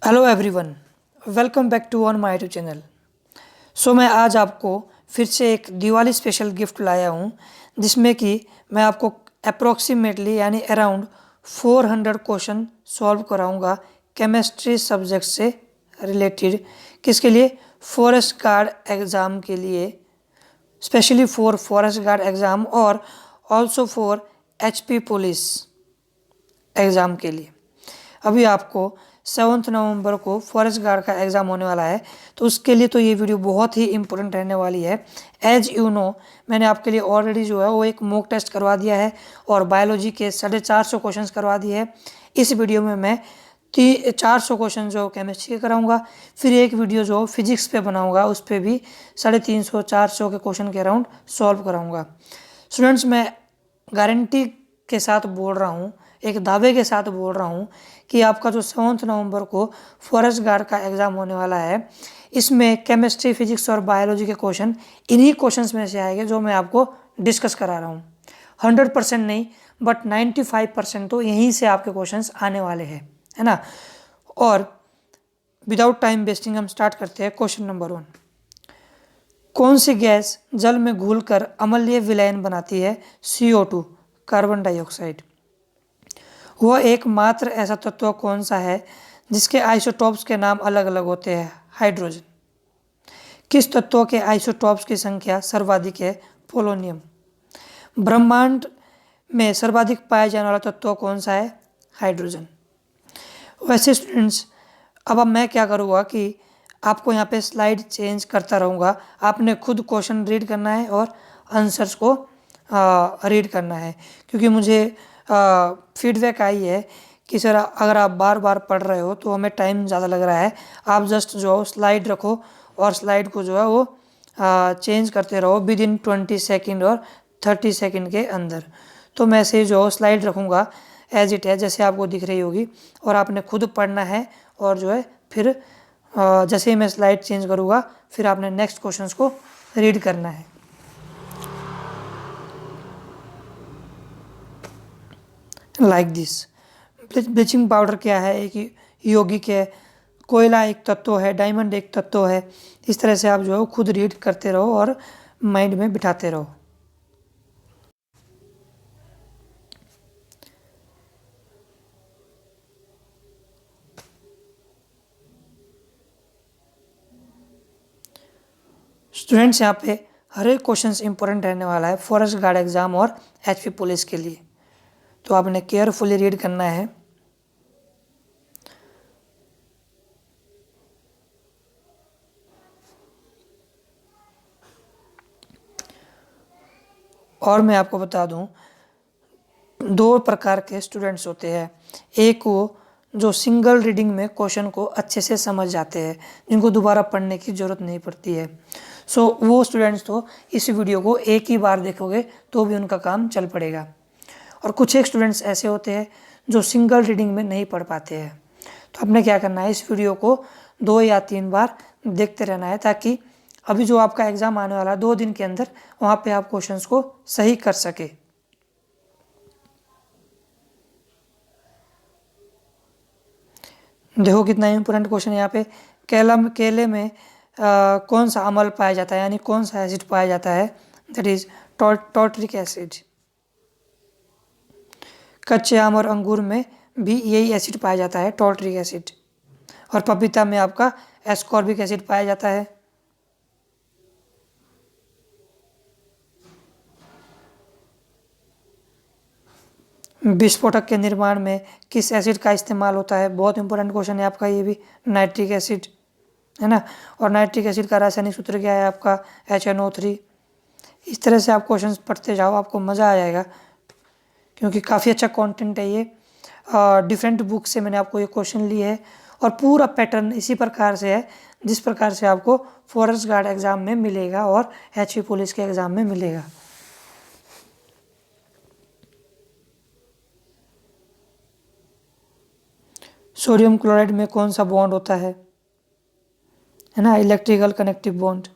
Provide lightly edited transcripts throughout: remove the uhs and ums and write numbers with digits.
Hello everyone, welcome back to on my YouTube channel. मैं आज आपको फिर से एक दिवाली स्पेशल गिफ्ट लाया हूँ, जिसमें कि मैं आपको अप्रोक्सीमेटली यानी अराउंड 400 क्वेश्चन सॉल्व कराऊंगा केमिस्ट्री सब्जेक्ट से रिलेटेड। किसके लिए? फॉरेस्ट गार्ड एग्ज़ाम के लिए, specially for forest guard exam और also for HP police exam के लिए। अभी आपको 7 नवंबर को फॉरेस्ट गार्ड का एग्ज़ाम होने वाला है, तो उसके लिए तो ये वीडियो बहुत ही इंपॉर्टेंट रहने वाली है। एज यू नो, मैंने आपके लिए ऑलरेडी जो है वो एक मॉक टेस्ट करवा दिया है और बायोलॉजी के 450 क्वेश्चन करवा दिए हैं। इस वीडियो में मैं 400 क्वेश्चन जो केमिस्ट्री के कराऊंगा, फिर एक वीडियो जो फिजिक्स पे बनाऊंगा उस पर भी 350-400 के क्वेश्चन के अराउंड सॉल्व कराऊंगा। स्टूडेंट्स, मैं गारंटी के साथ बोल रहा हूँ, एक दावे के साथ बोल रहा हूँ कि आपका जो 7 नवंबर को फॉरेस्ट गार्ड का एग्ज़ाम होने वाला है, इसमें केमिस्ट्री, फिजिक्स और बायोलॉजी के क्वेश्चन इन्हीं क्वेश्चंस में से आएंगे जो मैं आपको डिस्कस करा रहा हूँ। 100% नहीं, बट 95% तो यहीं से आपके क्वेश्चंस आने वाले हैं, है ना। और विदाउट टाइम वेस्टिंग हम स्टार्ट करते हैं। क्वेश्चन नंबर 1, कौन सी गैस जल में घुलकर अम्लीय विलयन बनाती है? CO2, carbon dioxide. वह एकमात्र ऐसा तत्व कौन सा है जिसके आइसोटॉप्स के नाम अलग अलग होते हैं? हाइड्रोजन। किस तत्व के आइसोटॉप्स की संख्या सर्वाधिक है? पोलोनियम। ब्रह्मांड में सर्वाधिक पाया जाने वाला तत्व कौन सा है? हाइड्रोजन। वैसे स्टूडेंट्स, अब मैं क्या करूँगा कि आपको यहाँ पे स्लाइड चेंज करता रहूँगा। आपने खुद क्वेश्चन रीड करना है और आंसर्स को रीड करना है, क्योंकि मुझे फीडबैक आई है कि सर अगर आप बार बार पढ़ रहे हो तो हमें टाइम ज़्यादा लग रहा है। आप जस्ट जो स्लाइड रखो और स्लाइड को जो है वो चेंज करते रहो विद इन 20 सेकेंड और 30 सेकेंड के अंदर। तो मैं से जो स्लाइड रखूँगा एज इट है, जैसे आपको दिख रही होगी, और आपने खुद पढ़ना है। और जो है फिर जैसे ही मैं स्लाइड चेंज करूँगा फिर आपने नेक्स्ट क्वेश्चंस को रीड करना है। Like this. ब्लीचिंग पाउडर क्या है? एक यौगिक है, कोयला एक तत्व है, डायमंड एक तत्व है। इस तरह से आप जो है खुद रीड करते रहो और माइंड में बिठाते रहो। स्टूडेंट्स, यहाँ पे हर एक क्वेश्चन इंपॉर्टेंट रहने वाला है फॉरेस्ट गार्ड एग्जाम और एचपी पुलिस के लिए, तो आपने केयरफुली रीड करना है। और मैं आपको बता दूं, 2 प्रकार के स्टूडेंट्स होते हैं। एक वो जो सिंगल रीडिंग में क्वेश्चन को अच्छे से समझ जाते हैं, जिनको दोबारा पढ़ने की ज़रूरत नहीं पड़ती है। वो स्टूडेंट्स तो इस वीडियो को एक ही बार देखोगे तो भी उनका काम चल पड़ेगा। और कुछ एक स्टूडेंट्स ऐसे होते हैं जो सिंगल रीडिंग में नहीं पढ़ पाते हैं। तो आपने क्या करना है, इस वीडियो को 2 या 3 बार देखते रहना है, ताकि अभी जो आपका एग्ज़ाम आने वाला है 2 दिन के अंदर, वहाँ पे आप क्वेश्चंस को सही कर सके। देखो कितना इंपॉर्टेंट क्वेश्चन है यहाँ पे। केले में कौन सा अम्ल पाया जाता है, यानी कौन सा एसिड पाया जाता है? That is tartaric acid. कच्चे आम और अंगूर में भी यही एसिड पाया जाता है, टॉर्ट्रिक एसिड। और पपीता में आपका एस्कॉर्बिक एसिड पाया जाता है। विस्फोटक के निर्माण में किस एसिड का इस्तेमाल होता है? बहुत इंपॉर्टेंट क्वेश्चन है आपका ये भी। नाइट्रिक एसिड, है ना। और नाइट्रिक एसिड का रासायनिक सूत्र क्या है आपका? HNO3। इस तरह से आप क्वेश्चंस पढ़ते जाओ, आपको मज़ा आ जाएगा, क्योंकि काफ़ी अच्छा कंटेंट है ये। डिफरेंट बुक से मैंने आपको ये क्वेश्चन लिए है और पूरा पैटर्न इसी प्रकार से है जिस प्रकार से आपको फॉरेस्ट गार्ड एग्ज़ाम में मिलेगा और एचपी पुलिस के एग्ज़ाम में मिलेगा। सोडियम क्लोराइड में कौन सा बॉन्ड होता है ना? Electrical connective bond.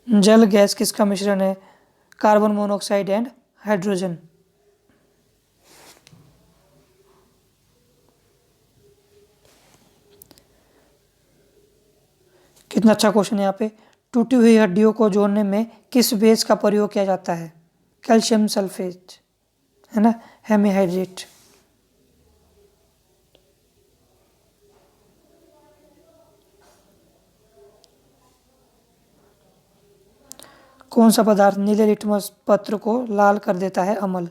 जल गैस किसका मिश्रण है? Carbon monoxide and hydrogen. कितना अच्छा क्वेश्चन है यहाँ पे। टूटी हुई हड्डियों को जोड़ने में किस बेस का प्रयोग किया जाता है? कैल्शियम सल्फेट, है ना, हेमीहाइड्रेट। कौन सा पदार्थ नीले लिटमस पत्र को लाल कर देता है? अम्ल।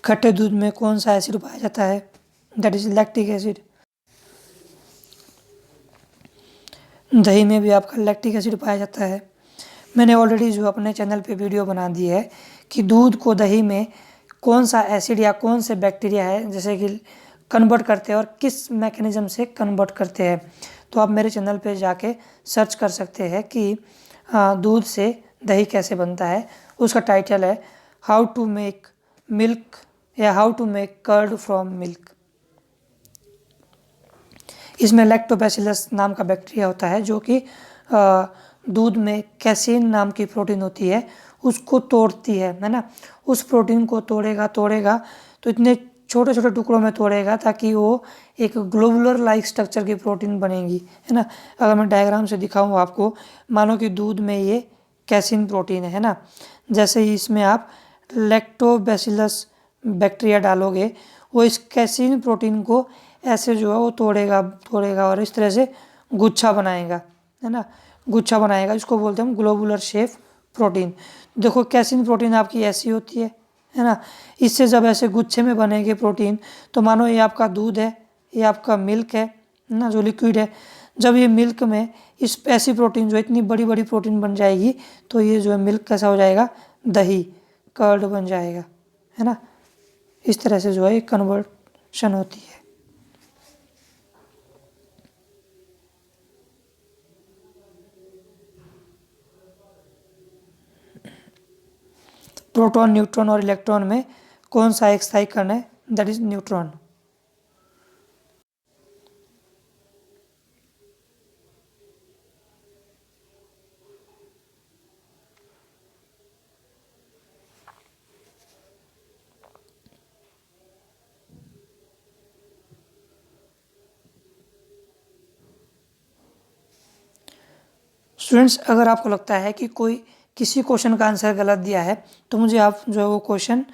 खट्टे दूध में कौन सा एसिड पाया जाता है? That is lactic acid. दही में भी आपका लैक्टिक एसिड पाया जाता है। मैंने ऑलरेडी जो अपने चैनल पे वीडियो बना दी है कि दूध को दही में कौन सा एसिड या कौन से बैक्टीरिया है जैसे कि कन्वर्ट करते हैं और किस मैकेनिज्म से कन्वर्ट करते हैं। तो आप मेरे चैनल पे जाके सर्च कर सकते हैं कि दूध से दही कैसे बनता है। उसका टाइटल है हाउ टू मेक मिल्क या how to make curd from milk. इसमें लैक्टोबैसिलस नाम का बैक्टीरिया होता है जो कि दूध में कैसीन नाम की प्रोटीन होती है उसको तोड़ती है ना। उस प्रोटीन को तोड़ेगा तो इतने छोटे छोटे टुकड़ों में तोड़ेगा ताकि वो एक ग्लोबुलर लाइक स्ट्रक्चर की प्रोटीन बनेगी, है ना। अगर मैं डायग्राम से दिखाऊँ आपको, मानो कि दूध में ये कैसीन प्रोटीन है ना। जैसे ही इसमें आप लैक्टोबैसिलस बैक्टीरिया डालोगे वो इस कैसीन प्रोटीन को ऐसे जो है वो तोड़ेगा और इस तरह से गुच्छा बनाएगा, है ना। गुच्छा बनाएगा, इसको बोलते हैं हम ग्लोबुलर शेप प्रोटीन। देखो कैसीन प्रोटीन आपकी ऐसी होती है ना। इससे जब ऐसे गुच्छे में बनेंगे प्रोटीन तो मानो ये आपका दूध है, ये आपका मिल्क है ना, जो लिक्विड है। जब ये मिल्क में इस ऐसी प्रोटीन जो इतनी बड़ी बड़ी प्रोटीन बन जाएगी तो ये जो है मिल्क कैसा हो जाएगा? दही, कर्ड बन जाएगा, है ना। इस तरह से जो है कन्वर्शन होती है। प्रोटॉन, न्यूट्रॉन और इलेक्ट्रॉन में कौन सा एक स्थायी कण है? That is neutron. स्टूडेंट्स, अगर आपको लगता है कि कोई किसी क्वेश्चन का आंसर गलत दिया है तो मुझे आप जो है वो क्वेश्चन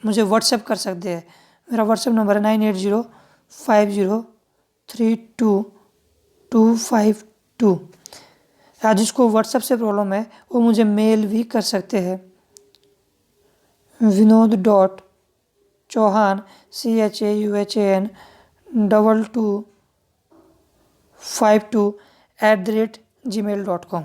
मुझे व्हाट्सएप कर सकते हैं। मेरा व्हाट्सएप नंबर है 9805032252। या जिसको व्हाट्सएप से प्रॉब्लम है वो मुझे मेल भी कर सकते हैं। vinod.chauhan CHAUHAN 2252 @gmail.com।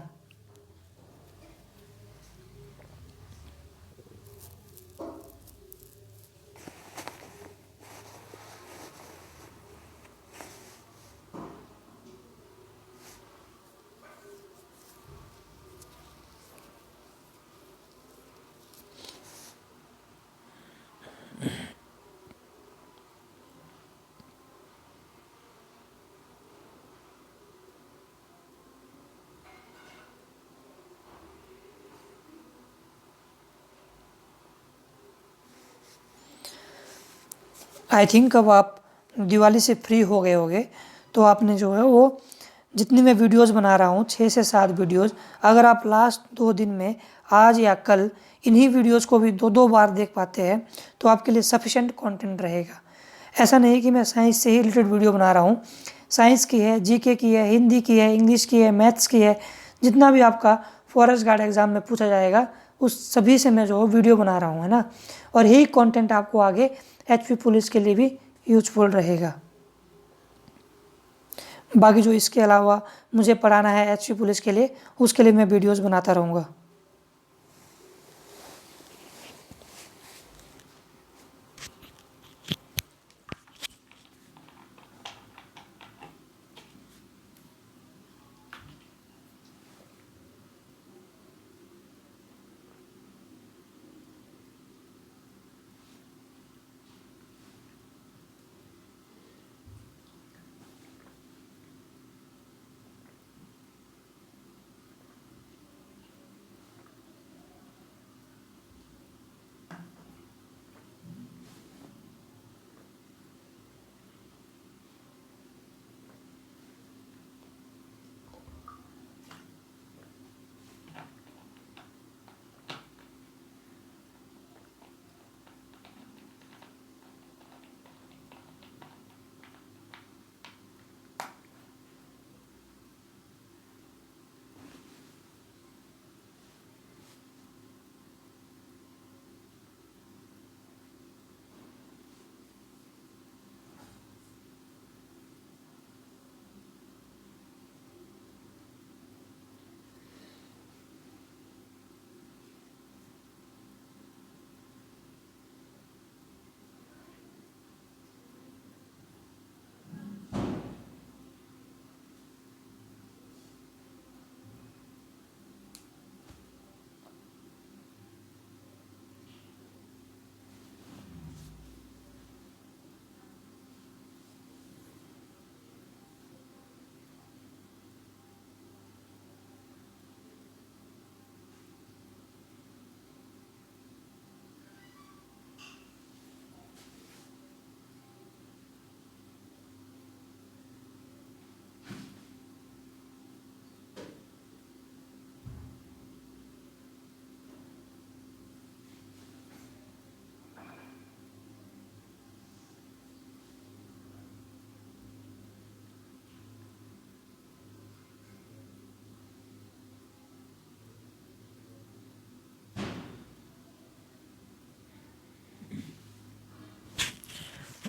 I think अब आप दिवाली से फ्री हो गए होंगे तो आपने जो है वो जितनी मैं वीडियोस बना रहा हूँ 6 से 7 वीडियोस, अगर आप लास्ट 2 दिन में आज या कल इन्हीं वीडियोस को भी 2-2 बार देख पाते हैं तो आपके लिए सफिशेंट कंटेंट रहेगा। ऐसा नहीं कि मैं साइंस से ही रिलेटेड वीडियो बना रहा हूँ, साइंस की है, जीके की है, हिंदी की है, इंग्लिश की है, मैथ्स की है, जितना भी आपका फॉरेस्ट गार्ड एग्जाम में पूछा जाएगा उस सभी से मैं जो वीडियो बना रहा हूँ, है ना। और यही कंटेंट आपको आगे एचपी पुलिस के लिए भी यूजफुल रहेगा। बाकी जो इसके अलावा मुझे पढ़ाना है एचपी पुलिस के लिए उसके लिए मैं वीडियोस बनाता रहूँगा।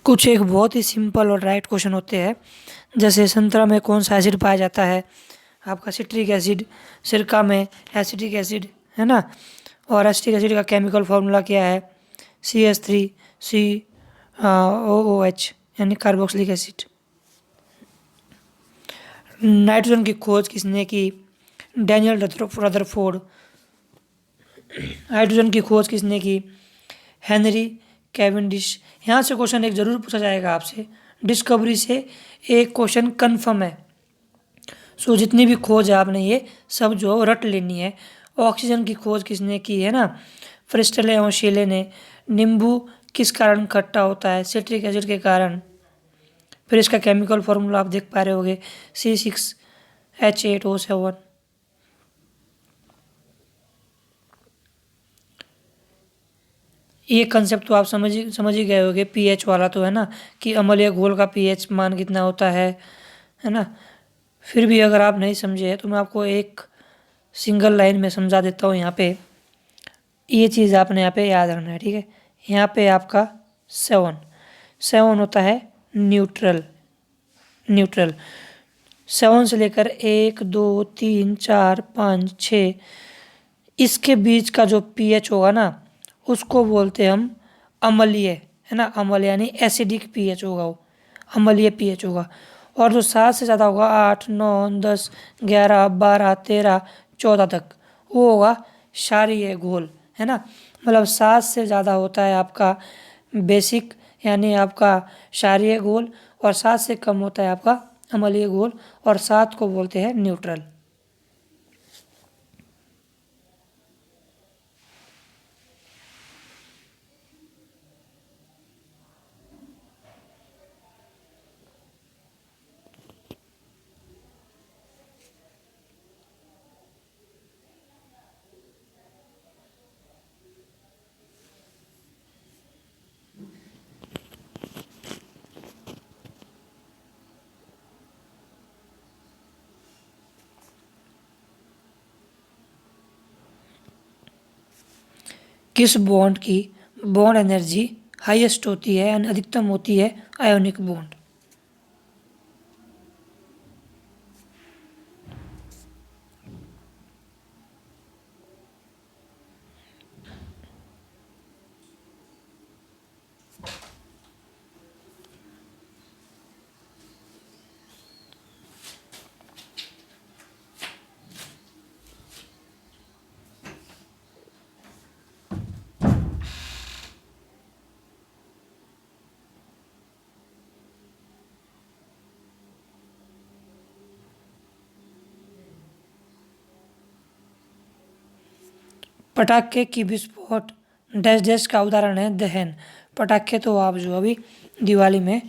कुछ एक बहुत ही सिंपल और राइट क्वेश्चन होते हैं, जैसे संतरा में कौन सा एसिड पाया जाता है, आपका सिट्रिक एसिड, सिरका में एसिटिक एसिड, है ना। और एसिटिक एसिड का केमिकल फार्मूला क्या है, CH3COOH यानी कार्बोक्सिलिक एसिड। नाइट्रोजन की खोज किसने की, डैनियल रदरफोर्ड। हाइड्रोजन की खोज किसने की, हेनरी कैवेंडिश। यहाँ से क्वेश्चन एक जरूर पूछा जाएगा आपसे, डिस्कवरी से एक क्वेश्चन कन्फर्म है। सो जितनी भी खोज है आपने ये सब जो रट लेनी है। ऑक्सीजन की खोज किसने की है ना, फ्रिस्टले और शीले ने। नींबू किस कारण खट्टा होता है, सिट्रिक एसिड के कारण। फिर इसका केमिकल फॉर्मूला आप देख पा रहे होगे, C6H8O7। ये कंसेप्ट तो आप समझ ही गए होगे, पीएच वाला तो है ना, कि अम्लीय घोल का पीएच मान कितना होता है ना। फिर भी अगर आप नहीं समझे हैं तो मैं आपको एक सिंगल लाइन में समझा देता हूँ। यहाँ पे ये चीज़ आपने यहाँ पे याद रखना है, ठीक है। यहाँ पे आपका 7 होता है न्यूट्रल। 7 से लेकर 1 2 3 4 5 6 इसके बीच का जो पीएच होगा ना, उसको बोलते हैं हम अम्लीय, है ना। अम्लीय यानी एसिडिक पीएच होगा, वो अम्लीय पीएच होगा। और जो 7 से ज़्यादा होगा, 8 9 10 11 12 13 14 तक, वो होगा क्षारीय घोल, है ना। मतलब 7 से ज़्यादा होता है आपका बेसिक यानी आपका क्षारीय घोल, और 7 से कम होता है आपका अम्लीय घोल, और 7 को बोलते हैं न्यूट्रल। किस बॉन्ड की बॉन्ड एनर्जी हाईएस्ट होती है यानी अधिकतम होती है, आयोनिक बॉन्ड। पटाखे की विस्फोट डैश डैश का उदाहरण है दहन। पटाखे तो आप जो अभी दिवाली में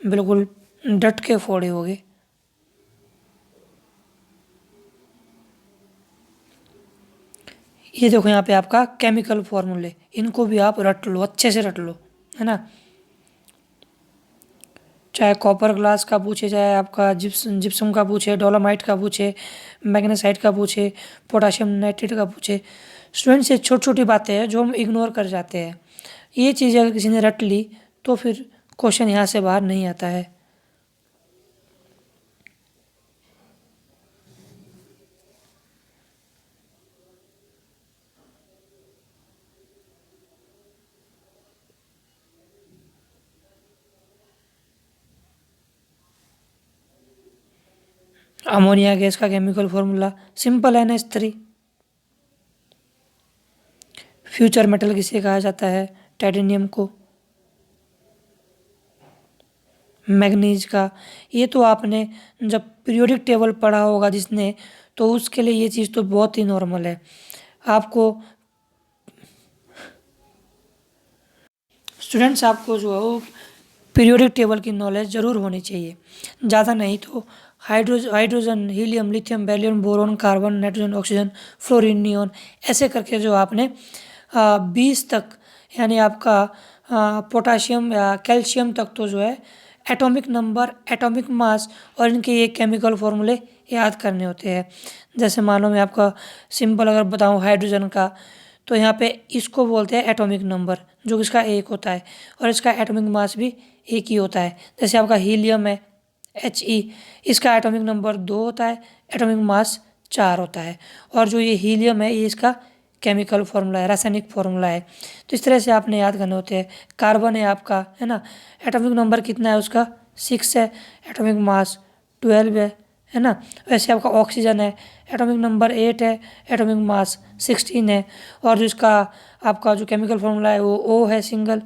बिल्कुल डट के फोड़े होगे। ये देखो यहाँ पे आपका केमिकल फॉर्मूले, इनको भी आप रट लो, अच्छे से रट लो, है ना। चाहे कॉपर ग्लास का पूछे, चाहे आपका जिप्सम का पूछे, डोलोमाइट का पूछे, मैग्नेसाइट का पूछे, पोटाशियम नाइट्रेट का पूछे। स्टूडेंट्स, ये छोटी छोटी बातें हैं जो हम इग्नोर कर जाते हैं। ये चीज़ अगर किसी ने रट ली तो फिर क्वेश्चन यहाँ से बाहर नहीं आता है। अमोनिया गैस का केमिकल फॉर्मूला सिंपल है, NH3। फ्यूचर मेटल किसे कहा जाता है, टाइटेनियम को। मैग्नीज का, ये तो आपने जब पीरियोडिक टेबल पढ़ा होगा जिसने, तो उसके लिए ये चीज़ तो बहुत ही नॉर्मल है। आपको स्टूडेंट्स, आपको जो है वो पीरियोडिक टेबल की नॉलेज ज़रूर होनी चाहिए, ज़्यादा नहीं तो। Hydrogen, helium, lithium, beryllium, boron, carbon, nitrogen, oxygen, fluorine, neon, ऐसे करके जो आपने 20 तक यानी आपका पोटाशियम या कैल्शियम तक तो जो है एटॉमिक नंबर, एटॉमिक मास और इनके ये केमिकल फॉर्मूले याद करने होते हैं। जैसे मानो मैं आपका सिंपल अगर बताऊँ हाइड्रोजन का, तो यहाँ पे इसको बोलते हैं एटॉमिक नंबर, जो इसका 1 होता है, और इसका एटॉमिक मास भी 1 ही होता है। जैसे आपका हीलियम है He, इसका एटॉमिक नंबर 2 होता है, एटॉमिक मास 4 होता है। और जो ये हीलियम है ये इसका केमिकल फॉर्मूला है, रासायनिक फॉर्मूला है। तो इस तरह से आपने याद करने होते हैं। कार्बन है आपका, है ना, एटॉमिक नंबर कितना है उसका 6 है, एटॉमिक मास 12 है ना। वैसे आपका ऑक्सीजन है, एटॉमिक नंबर 8 है, एटॉमिक मास 16 है। और जो इसका आपका जो केमिकल फॉर्मूला है वो O है सिंगल।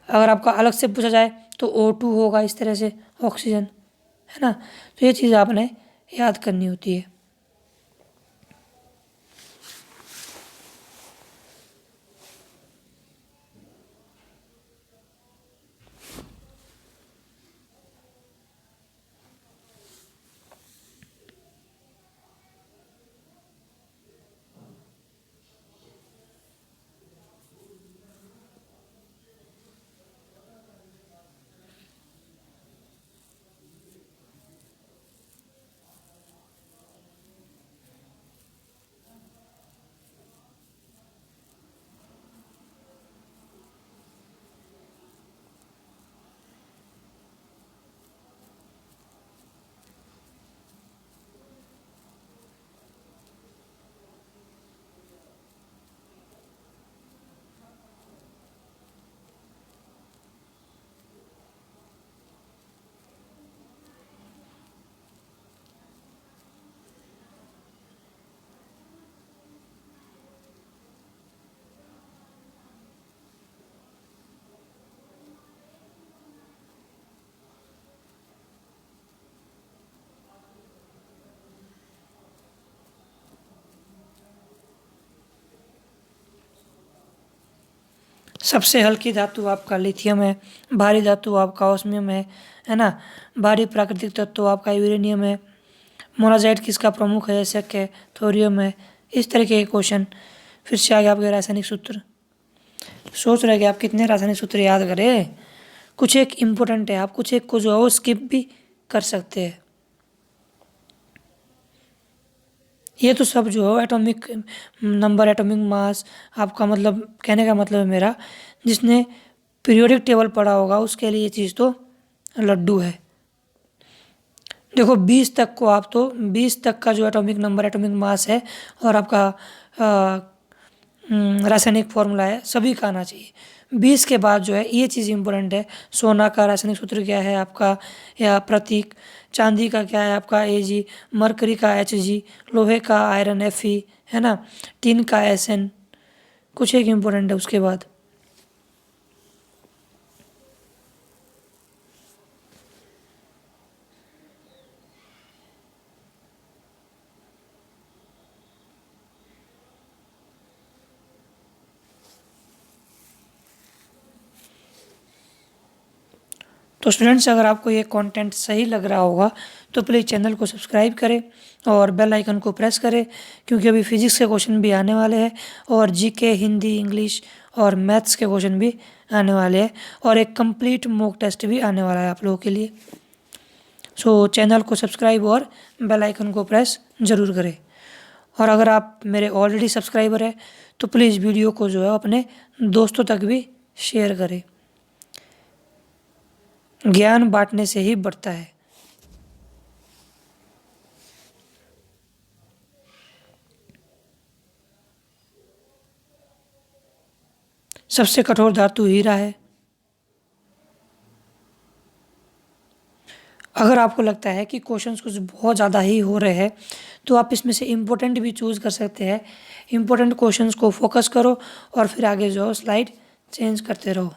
अगर आपका अलग से पूछा जाए तो O2 होगा, इस तरह से ऑक्सीजन, है ना। तो ये चीज़ आपने याद करनी होती है। सबसे हल्की धातु आपका लिथियम है, भारी धातु आपका ऑस्मियम है ना। भारी प्राकृतिक तत्व आपका यूरेनियम है। मोनाजाइट किसका प्रमुख है, शक है, थोरियम है। इस तरह के क्वेश्चन। फिर से आगे आपके रासायनिक सूत्र। सोच रहे कि आप कितने रासायनिक सूत्र याद करें। कुछ एक इम्पोर्टेंट है, आप कुछ एक को जो है वो स्किप भी कर सकते हैं। ये तो सब जो है एटॉमिक नंबर, एटॉमिक मास, आपका मतलब कहने का मतलब है मेरा, जिसने पीरियोडिक टेबल पढ़ा होगा उसके लिए ये चीज़ तो लड्डू है। देखो 20 तक को आप तो 20 तक का जो एटॉमिक नंबर, एटॉमिक मास है और आपका रासायनिक फॉर्मूला है, सभी का आना चाहिए। 20 के बाद जो है ये चीज़ इम्पोर्टेंट है, सोना का रासायनिक सूत्र क्या है आपका, या प्रतीक, चांदी का क्या है आपका Ag, मरकरी का Hg, लोहे का आयरन Fe, है ना, टिन का Sn। कुछ एक इम्पोर्टेंट है उसके बाद। तो स्टूडेंट्स, अगर आपको ये कंटेंट सही लग रहा होगा तो प्लीज़ चैनल को सब्सक्राइब करें और बेल आइकन को प्रेस करें, क्योंकि अभी फिजिक्स के क्वेश्चन भी आने वाले हैं और जीके, हिंदी, इंग्लिश और मैथ्स के क्वेश्चन भी आने वाले हैं और एक कंप्लीट मॉक टेस्ट भी आने वाला है आप लोगों के लिए। सो चैनल को सब्सक्राइब और बेल आइकन को प्रेस ज़रूर करें। और अगर आप मेरे ऑलरेडी सब्सक्राइबर हैं तो प्लीज़ वीडियो को जो है अपने दोस्तों तक भी शेयर करें। ज्ञान बांटने से ही बढ़ता है। सबसे कठोर धातु हीरा है। अगर आपको लगता है कि क्वेश्चंस कुछ बहुत ज़्यादा ही हो रहे हैं तो आप इसमें से इम्पोर्टेंट भी चूज़ कर सकते हैं। इम्पोर्टेंट क्वेश्चंस को फोकस करो और फिर आगे जो स्लाइड चेंज करते रहो।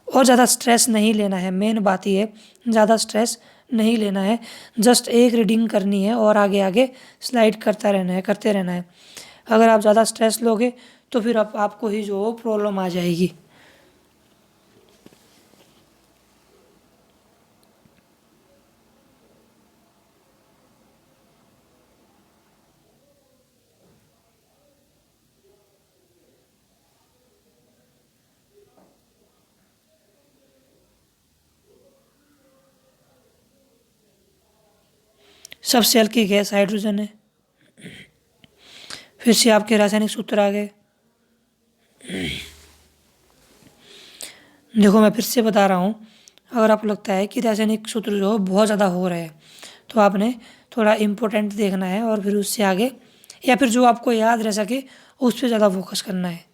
और ज़्यादा स्ट्रेस नहीं लेना है, मेन बात ये है, ज़्यादा स्ट्रेस नहीं लेना है। जस्ट एक रीडिंग करनी है और आगे आगे स्लाइड करता रहना है, करते रहना है। अगर आप ज़्यादा स्ट्रेस लोगे तो फिर आपको ही जो प्रॉब्लम आ जाएगी। सबसे हल्की गैस हाइड्रोजन है। फिर से आपके रासायनिक सूत्र आ गए। देखो मैं फिर से बता रहा हूँ, अगर आपको लगता है कि रासायनिक सूत्र जो बहुत ज़्यादा हो रहे हैं तो आपने थोड़ा इम्पोर्टेंट देखना है और फिर उससे आगे, या फिर जो आपको याद रह सके उस पर ज़्यादा फोकस करना है।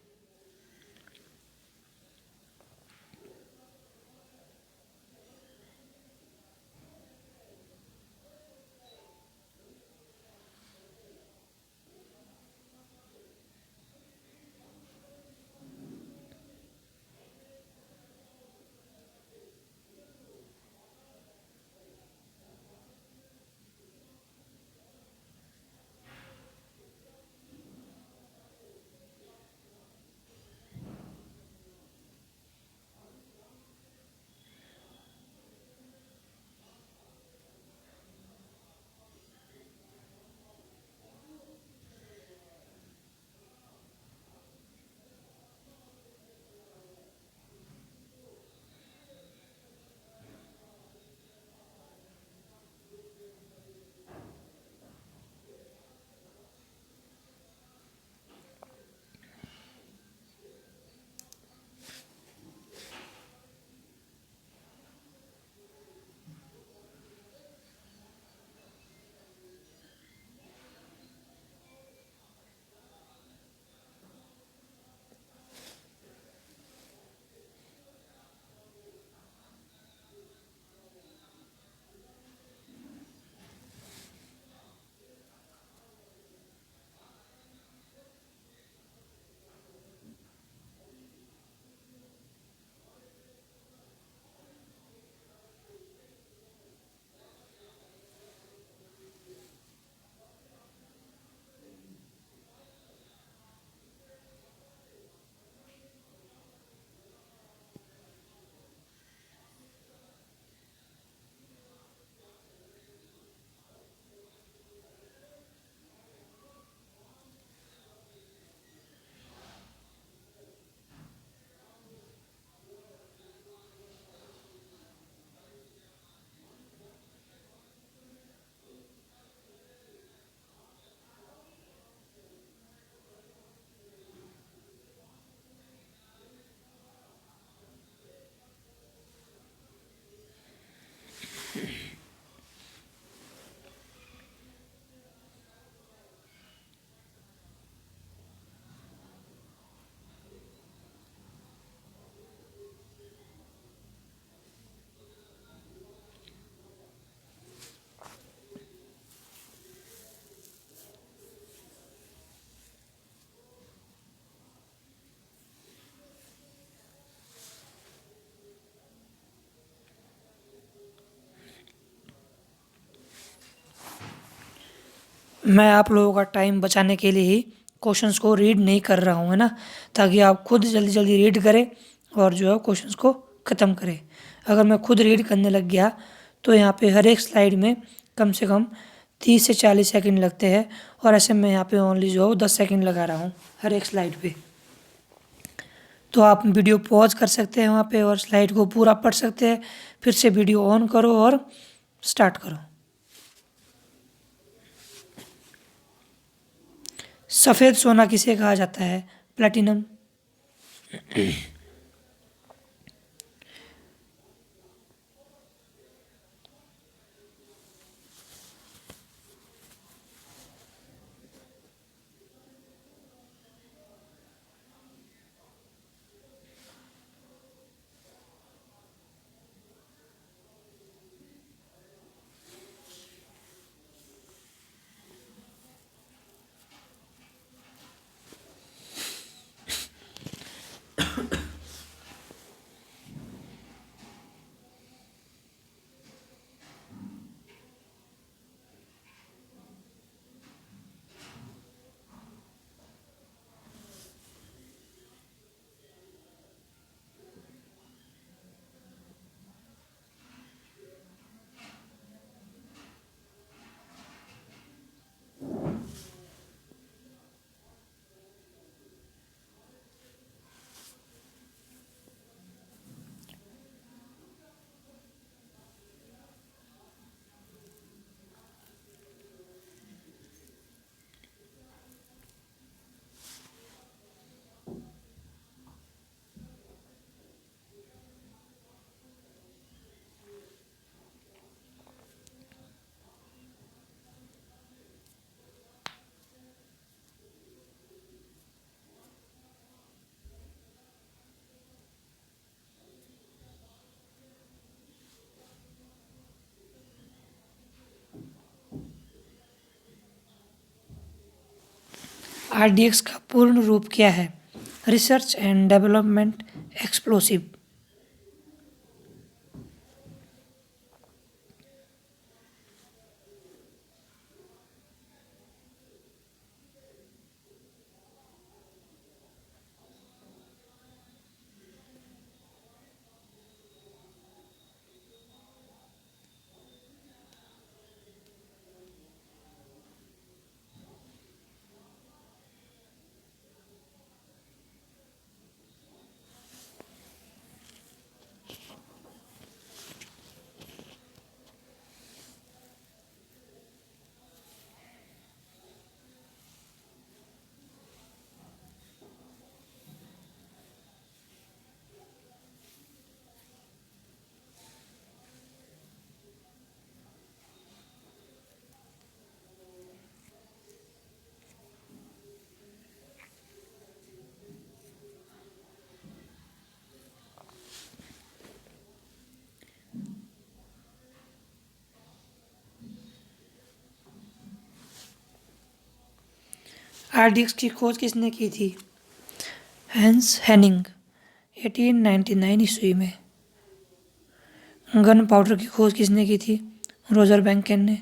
मैं आप लोगों का टाइम बचाने के लिए ही क्वेश्चंस को रीड नहीं कर रहा हूँ, है ना, ताकि आप खुद जल्दी जल्दी रीड करें और जो है क्वेश्चंस को ख़त्म करें। अगर मैं खुद रीड करने लग गया तो यहाँ पे हर एक स्लाइड में कम से कम 30 से 40 सेकंड लगते हैं, और ऐसे मैं यहाँ पे ओनली जो है 10 सेकंड लगा रहा हूँ हर एक स्लाइड पे। तो आप वीडियो पॉज कर सकते हैं वहाँ पे और स्लाइड को पूरा पढ़ सकते हैं, फिर से वीडियो ऑन करो और स्टार्ट करो। सफ़ेद सोना किसे कहा जाता है? प्लैटिनम। आरडीएक्स का पूर्ण रूप क्या है? Research and development explosive. RDX की खोज किसने की थी? हैंस हेनिंग 1899 ईस्वी में। गन पाउडर की खोज किसने की थी? रोजर बैंकेन ने।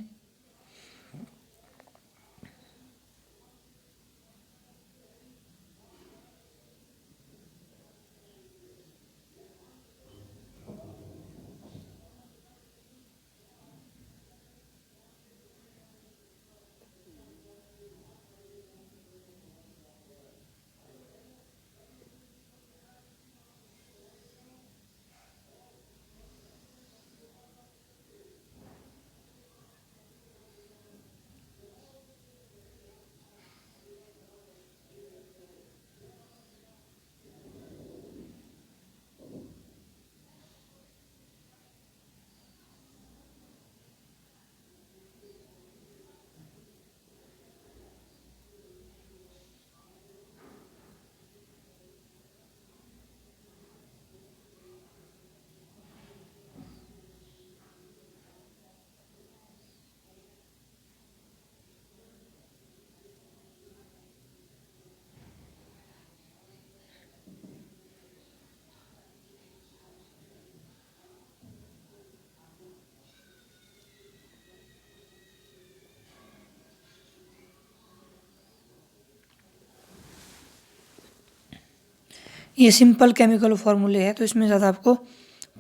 ये सिंपल केमिकल फॉर्मूले है, तो इसमें ज़्यादा आपको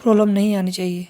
प्रॉब्लम नहीं आनी चाहिए।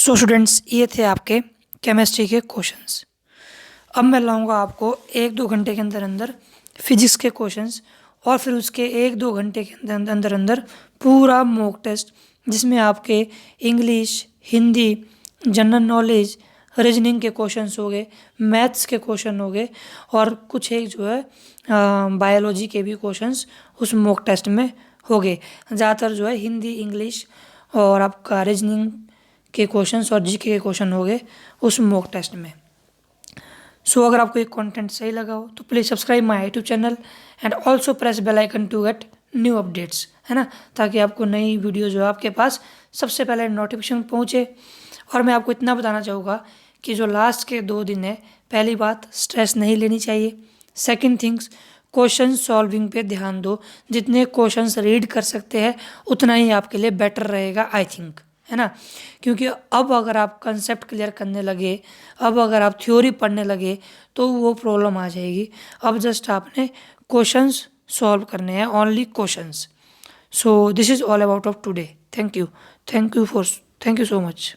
सो स्टूडेंट्स, ये थे आपके केमिस्ट्री के क्वेश्चंस। अब मैं लाऊंगा आपको 1-2 घंटे के अंदर अंदर फिजिक्स के क्वेश्चंस और फिर उसके 1-2 घंटे के अंदर अंदर पूरा मॉक टेस्ट, जिसमें आपके English, Hindi, general knowledge, reasoning के क्वेश्चंस हो गए, मैथ्स के क्वेश्चन हो गए और कुछ एक जो है बायोलॉजी के भी क्वेश्चंस उस मॉक टेस्ट में हो गए। ज़्यादातर जो है हिंदी, इंग्लिश और आपका रीजनिंग के क्वेश्चंस और जीके के क्वेश्चन हो गए उस मॉक टेस्ट में। सो अगर आपको ये कंटेंट सही लगा हो तो please subscribe my YouTube channel and also press bell icon to get new updates, है ना, ताकि आपको नई वीडियो जो है आपके पास सबसे पहले नोटिफिकेशन पहुँचे। और मैं आपको इतना बताना चाहूँगा कि जो लास्ट के 2 दिन है, पहली बात स्ट्रेस नहीं लेनी चाहिए। सेकंड थिंग्स, क्वेश्चन सॉल्विंग पे ध्यान दो। जितने क्वेश्चंस रीड कर सकते हैं उतना ही आपके लिए बेटर रहेगा, आई थिंक, है ना। क्योंकि अब अगर आप कंसेप्ट क्लियर करने लगे, अब अगर आप थ्योरी पढ़ने लगे तो वो प्रॉब्लम आ जाएगी। अब जस्ट आपने क्वेश्चंस सॉल्व करने हैं, only questions. So this is all about of today. Thank you so much.